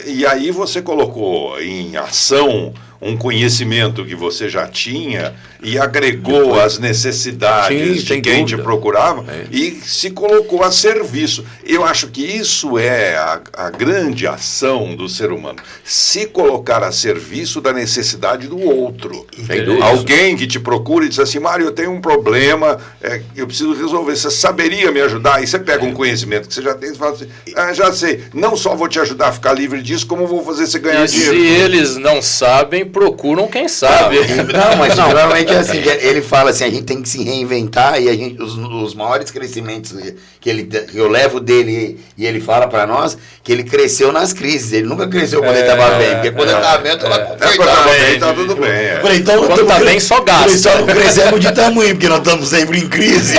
[SPEAKER 1] E aí você colocou em ação um conhecimento que você já tinha e agregou as necessidades de quem te procurava e se colocou a serviço. Eu acho que isso é a grande ação do ser humano. Se colocar a serviço da necessidade do outro. Alguém que te procura e diz assim, Mário, eu tenho um problema, eu preciso resolver. Você saberia me ajudar? E você pega um conhecimento que você já tem e fala assim, já sei, não só vou te ajudar a ficar livre disso, como vou fazer você ganhar dinheiro.
[SPEAKER 2] Se eles não sabem, procuram quem sabe.
[SPEAKER 4] Não, mas normalmente é assim, ele fala assim, a gente tem que se reinventar e os maiores crescimentos que eu levo dele e ele fala para nós que ele cresceu nas crises, ele nunca cresceu quando ele estava bem, porque quando ele estava bem, eu estava confortável.
[SPEAKER 1] Quando estava bem, tá tudo bem.
[SPEAKER 4] Então,
[SPEAKER 2] quando está bem, só gasta.
[SPEAKER 4] Só não crescemos de tamanho, porque nós estamos sempre em crise.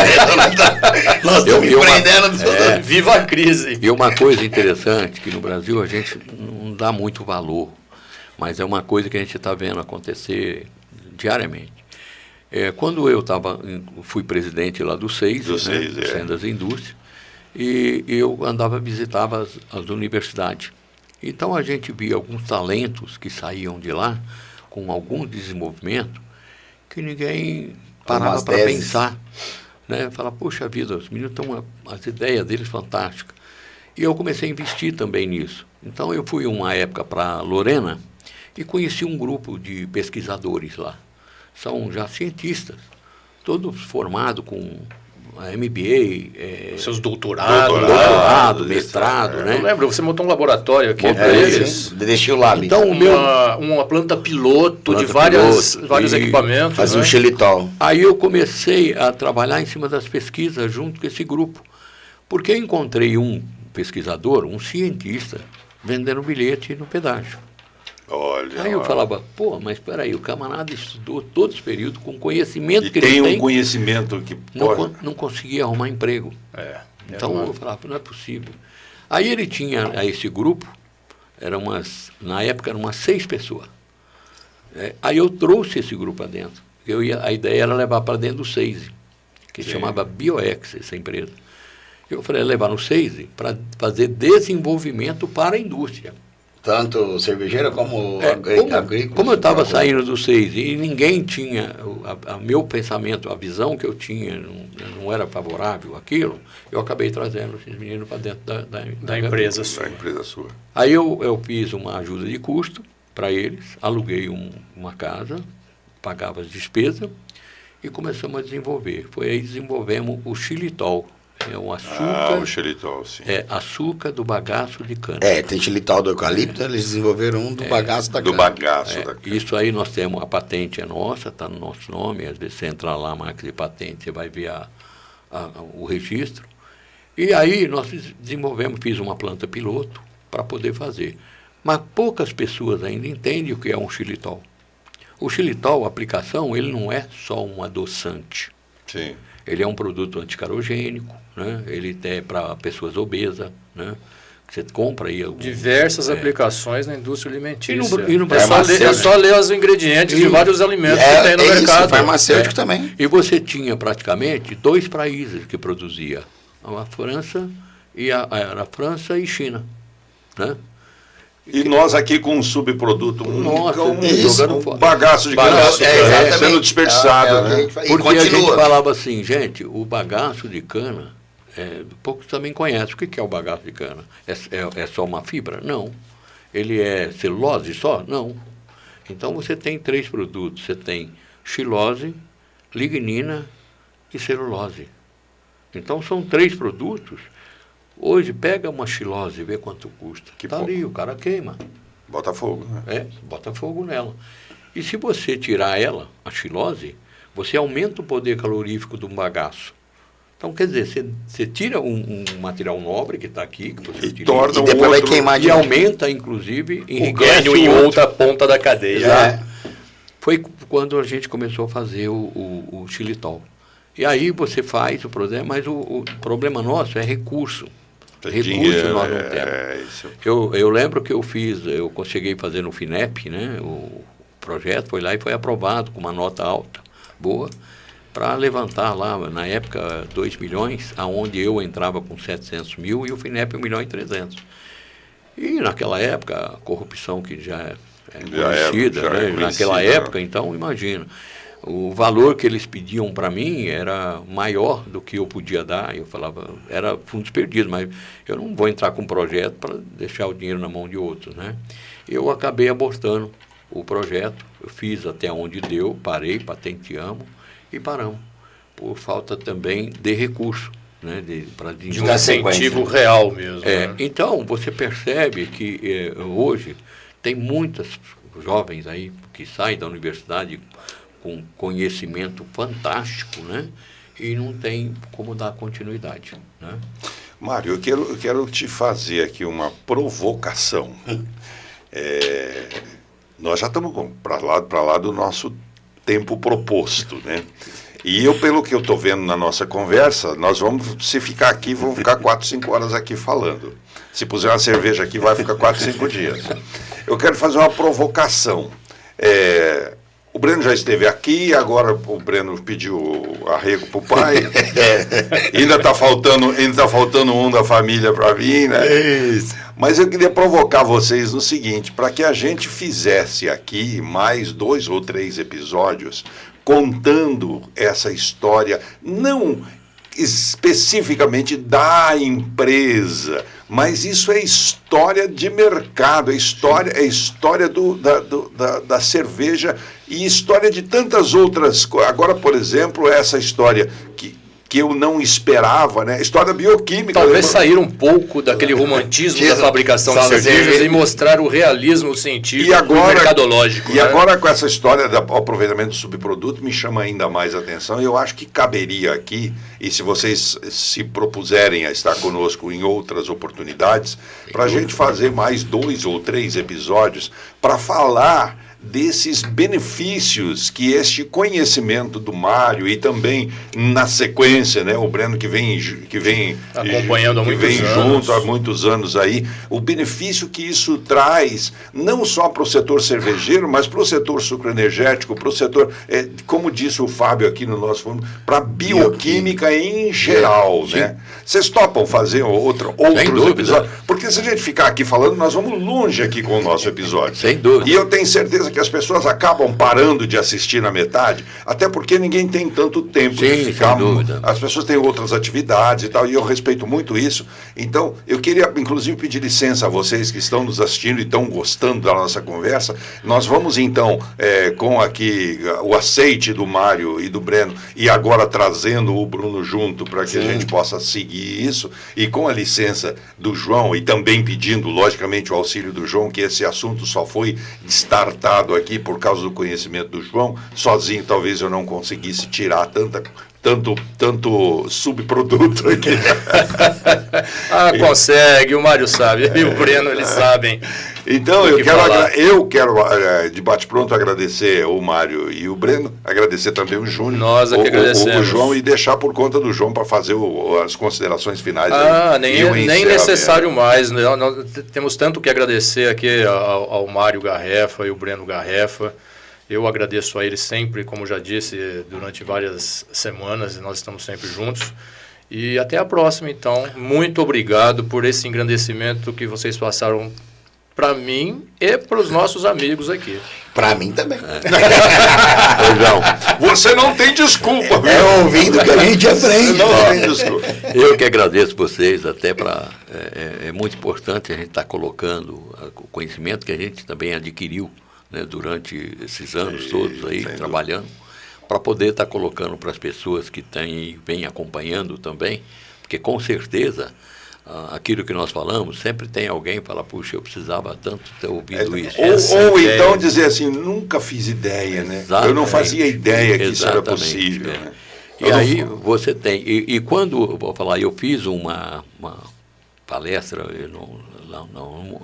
[SPEAKER 4] Nós estamos empreendendo.
[SPEAKER 2] Viva a crise.
[SPEAKER 3] E uma coisa interessante, que no Brasil a gente não dá muito valor, mas é uma coisa que a gente está vendo acontecer diariamente. Quando eu fui presidente lá do SEIS, do Centro das Indústrias, e eu visitava as universidades. Então a gente via alguns talentos que saíam de lá com algum desenvolvimento que ninguém parava para pensar. né? Falar, poxa vida, os meninos estão, as ideias deles fantásticas. E eu comecei a investir também nisso. Então eu fui uma época para Lorena e conheci um grupo de pesquisadores lá. São já cientistas, todos formados com a MBA,
[SPEAKER 2] seus doutorado,
[SPEAKER 3] mestrado, né?
[SPEAKER 2] Eu lembro, você montou um laboratório aqui para
[SPEAKER 4] eles. Deixei o lab.
[SPEAKER 3] Então,
[SPEAKER 2] uma planta piloto de vários equipamentos.
[SPEAKER 4] Fazia um xilitol.
[SPEAKER 3] Aí eu comecei a trabalhar em cima das pesquisas junto com esse grupo. Porque eu encontrei um pesquisador, um cientista, vendendo bilhete no pedágio.
[SPEAKER 1] Olha.
[SPEAKER 3] Aí eu falava, pô, mas espera aí, o camarada estudou todo esse período com conhecimento que ele
[SPEAKER 1] tem.
[SPEAKER 3] tem.
[SPEAKER 1] Um conhecimento que
[SPEAKER 3] não conseguia arrumar emprego. Então eu falava, não é possível. Aí ele tinha esse grupo, na época eram umas 6 pessoas. Aí eu trouxe esse grupo para dentro. A ideia era levar para dentro do SEISE, que chamava BioX, essa empresa. Eu falei, levar no SEISE para fazer desenvolvimento para a indústria.
[SPEAKER 4] Tanto cervejeira como agrícola.
[SPEAKER 3] Como eu estava saindo do SEISE e ninguém tinha, meu pensamento, a visão que eu tinha não era favorável àquilo, eu acabei trazendo esses meninos para dentro da empresa sua.
[SPEAKER 1] Da empresa sua.
[SPEAKER 3] Aí eu fiz uma ajuda de custo para eles, aluguei uma casa, pagava as despesas e começamos a desenvolver. Foi aí que desenvolvemos o xilitol. É um açúcar.
[SPEAKER 1] O xilitol, sim.
[SPEAKER 3] É açúcar do bagaço de cana.
[SPEAKER 4] Tem xilitol do eucalipto, eles desenvolveram um do bagaço da cana.
[SPEAKER 1] Do bagaço da cana.
[SPEAKER 3] Isso aí nós temos, a patente é nossa, está no nosso nome. Às vezes você entra lá, marca de patente, você vai ver o registro. E aí nós fiz uma planta piloto para poder fazer. Mas poucas pessoas ainda entendem o que é um xilitol. O xilitol, a aplicação, ele não é só um adoçante.
[SPEAKER 1] Sim.
[SPEAKER 3] Ele é um produto anticarogênico, né? Ele é para pessoas obesas, né? Você compra aí...
[SPEAKER 2] Diversas aplicações na indústria alimentícia.
[SPEAKER 3] É
[SPEAKER 2] só ler os ingredientes de vários alimentos que tem no mercado.
[SPEAKER 4] Farmacêutico também.
[SPEAKER 3] E você tinha praticamente 2 países que produzia. A França e China, né?
[SPEAKER 1] E nós aqui com um subproduto, um bagaço de cana sendo desperdiçado. Né?
[SPEAKER 3] Porque a gente falava assim, gente, o bagaço de cana, poucos também conhecem. O que é o bagaço de cana? É só uma fibra? Não. Ele é celulose só? Não. Então você tem 3 produtos. Você tem xilose, lignina e celulose. Então são 3 produtos. Hoje, pega uma xilose e vê quanto custa. Está ali, o cara queima.
[SPEAKER 1] Bota fogo, né?
[SPEAKER 3] Bota fogo nela. E se você tirar ela, a xilose, você aumenta o poder calorífico do bagaço. Então, quer dizer, você tira um material nobre que está aqui, que você
[SPEAKER 1] torna
[SPEAKER 4] e depois vai queimar
[SPEAKER 3] e aumenta, inclusive,
[SPEAKER 2] enriquece em outra ponta da cadeia.
[SPEAKER 3] Foi quando a gente começou a fazer o xilitol. E aí você faz o problema, mas o problema nosso é recurso. Recurso nós não temos. Eu lembro que eu cheguei a fazer no FINEP, né? O projeto foi lá e foi aprovado com uma nota alta, boa, para levantar lá, na época, 2 milhões, aonde eu entrava com 700 mil e o FINEP 1 milhão e 300. E naquela época, a corrupção que já é conhecida, né? Naquela época, então, imagina. O valor que eles pediam para mim era maior do que eu podia dar. Eu falava, era fundos perdidos, mas eu não vou entrar com um projeto para deixar o dinheiro na mão de outros, né? Eu acabei abortando o projeto, eu fiz até onde deu, parei, patenteamos e paramos. Por falta também de recurso, né?
[SPEAKER 2] De um incentivo real mesmo. Né?
[SPEAKER 3] Então, você percebe que hoje tem muitas jovens aí que saem da universidade com conhecimento fantástico, né? E não tem como dar continuidade, né?
[SPEAKER 1] Mário, eu quero te fazer aqui uma provocação. Nós já estamos para lá do nosso tempo proposto, né? E eu, pelo que eu estou vendo na nossa conversa, se ficar aqui, vamos ficar 4, 5 horas aqui falando. Se puser uma cerveja aqui, vai ficar 4, 5 dias. Eu quero fazer uma provocação. O Breno já esteve aqui, agora o Breno pediu arrego para o pai. Ainda está faltando um da família para vir, né?
[SPEAKER 4] Isso.
[SPEAKER 1] Mas eu queria provocar vocês no seguinte, para que a gente fizesse aqui mais 2 ou 3 episódios contando essa história, não especificamente da empresa, mas isso é história de mercado, é história da cerveja e história de tantas outras coisas. Agora, por exemplo, essa história que eu não esperava, né? História bioquímica.
[SPEAKER 2] Talvez sair um pouco daquele romantismo da fabricação de cervejas e mostrar o realismo científico e mercadológico.
[SPEAKER 1] E agora com essa história do aproveitamento do subproduto me chama ainda mais atenção e eu acho que caberia aqui, e se vocês se propuserem a estar conosco em outras oportunidades, para a gente fazer mais 2 ou 3 episódios para falar desses benefícios que este conhecimento do Mário e também na sequência, né, o Breno que vem
[SPEAKER 2] acompanhando há muitos anos,
[SPEAKER 1] junto há muitos anos aí, o benefício que isso traz não só para o setor cervejeiro, mas para o setor sucroenergético, para o setor, como disse o Fábio aqui no nosso fundo, para a bioquímica em geral, né? Vocês topam fazer outros episódios? Porque se a gente ficar aqui falando, nós vamos longe aqui com o nosso episódio.
[SPEAKER 3] Sem dúvida.
[SPEAKER 1] E eu tenho certeza que as pessoas acabam parando de assistir na metade, até porque ninguém tem tanto tempo de ficar.
[SPEAKER 3] Sem dúvida.
[SPEAKER 1] As pessoas têm outras atividades e tal, e eu respeito muito isso. Então, eu queria, inclusive, pedir licença a vocês que estão nos assistindo e estão gostando da nossa conversa. Nós vamos, então, com aqui o aceite do Mário e do Breno, e agora trazendo o Bruno junto para que a gente possa seguir isso, e com a licença do João, e também pedindo, logicamente, o auxílio do João, que esse assunto só foi startado aqui por causa do conhecimento do João. Sozinho talvez eu não conseguisse tirar tanto subproduto aqui.
[SPEAKER 2] Consegue, o Mário sabe, e o Breno, eles sabem.
[SPEAKER 1] Então, eu quero de bate-pronto agradecer o Mário e o Breno, agradecer também o Júnior,
[SPEAKER 2] nós aqui agradecemos.
[SPEAKER 1] O João, e deixar por conta do João para fazer as considerações finais.
[SPEAKER 2] Nem necessário mais. Nós temos tanto que agradecer aqui ao Mário Garrefa e o Breno Garrefa. Eu agradeço a eles sempre, como já disse, durante várias semanas, e nós estamos sempre juntos. E até a próxima, então. Muito obrigado por esse engrandecimento que vocês passaram para mim e para os nossos amigos aqui.
[SPEAKER 4] Para mim também.
[SPEAKER 1] Você não tem desculpa.
[SPEAKER 4] Ouvindo que a gente aprende.
[SPEAKER 1] Não tem desculpa.
[SPEAKER 3] Eu que agradeço vocês, até para... É muito importante a gente estar colocando o conhecimento que a gente também adquiriu, né, durante esses anos todos aí, trabalhando, para poder estar colocando para as pessoas que vêm acompanhando também, porque com certeza aquilo que nós falamos, sempre tem alguém que fala, puxa, eu precisava tanto ter ouvido isso.
[SPEAKER 1] Ou então dizer assim, nunca fiz ideia, né? Eu não fazia ideia que isso era possível. Né?
[SPEAKER 3] E aí você tem, e quando, vou falar, eu fiz uma palestra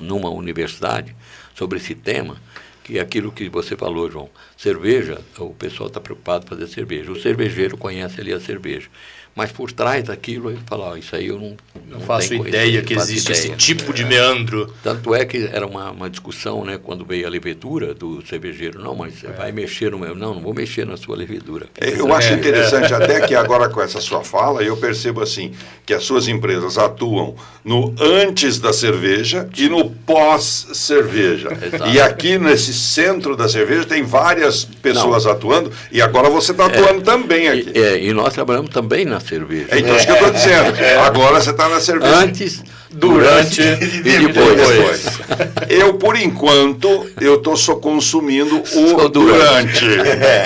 [SPEAKER 3] numa universidade sobre esse tema, que é aquilo que você falou, João, cerveja, o pessoal está preocupado em fazer cerveja, o cervejeiro conhece ali a cerveja, mas por trás daquilo ele fala, isso aí eu não
[SPEAKER 2] faço ideia que existe esse tipo de meandro.
[SPEAKER 3] Tanto é que era uma discussão, né, quando veio a levedura do cervejeiro, não, mas você vai mexer no meu, não vou mexer na sua levedura.
[SPEAKER 1] Eu acho interessante até que agora com essa sua fala, eu percebo assim, que as suas empresas atuam no antes da cerveja e no pós-cerveja. E aqui nesse centro da cerveja tem várias pessoas atuando, e agora você está atuando também aqui.
[SPEAKER 3] E nós trabalhamos também na cerveja.
[SPEAKER 1] Então, isso que eu estou dizendo. Agora você está na cerveja.
[SPEAKER 3] Antes, durante e depois.
[SPEAKER 1] Eu, por enquanto, eu estou só consumindo o durante.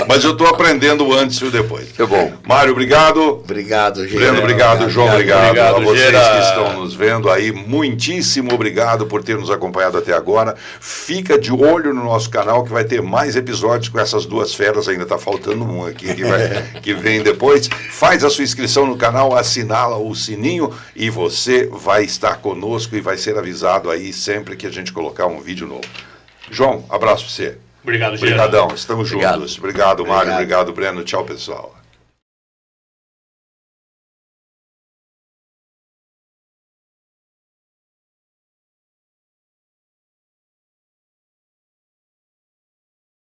[SPEAKER 1] Mas eu estou aprendendo o antes e o depois.
[SPEAKER 3] Que bom.
[SPEAKER 1] Mário, obrigado.
[SPEAKER 4] Obrigado, gente.
[SPEAKER 1] Breno, obrigado. João, obrigado. A vocês
[SPEAKER 2] Gera.
[SPEAKER 1] que estão nos vendo aí, muitíssimo obrigado por ter nos acompanhado até agora. Fica de olho no nosso canal que vai ter mais episódios com essas duas feras. Ainda está faltando um aqui que vem depois. Faz a sua inscrição no canal, assinala o sininho e você vai estar conosco e vai ser avisado aí sempre que a gente colocar um vídeo novo. João, abraço para você.
[SPEAKER 2] Obrigado, Gera.
[SPEAKER 1] Obrigadão, estamos juntos. Obrigado, Mário. Obrigado, Breno. Tchau, pessoal.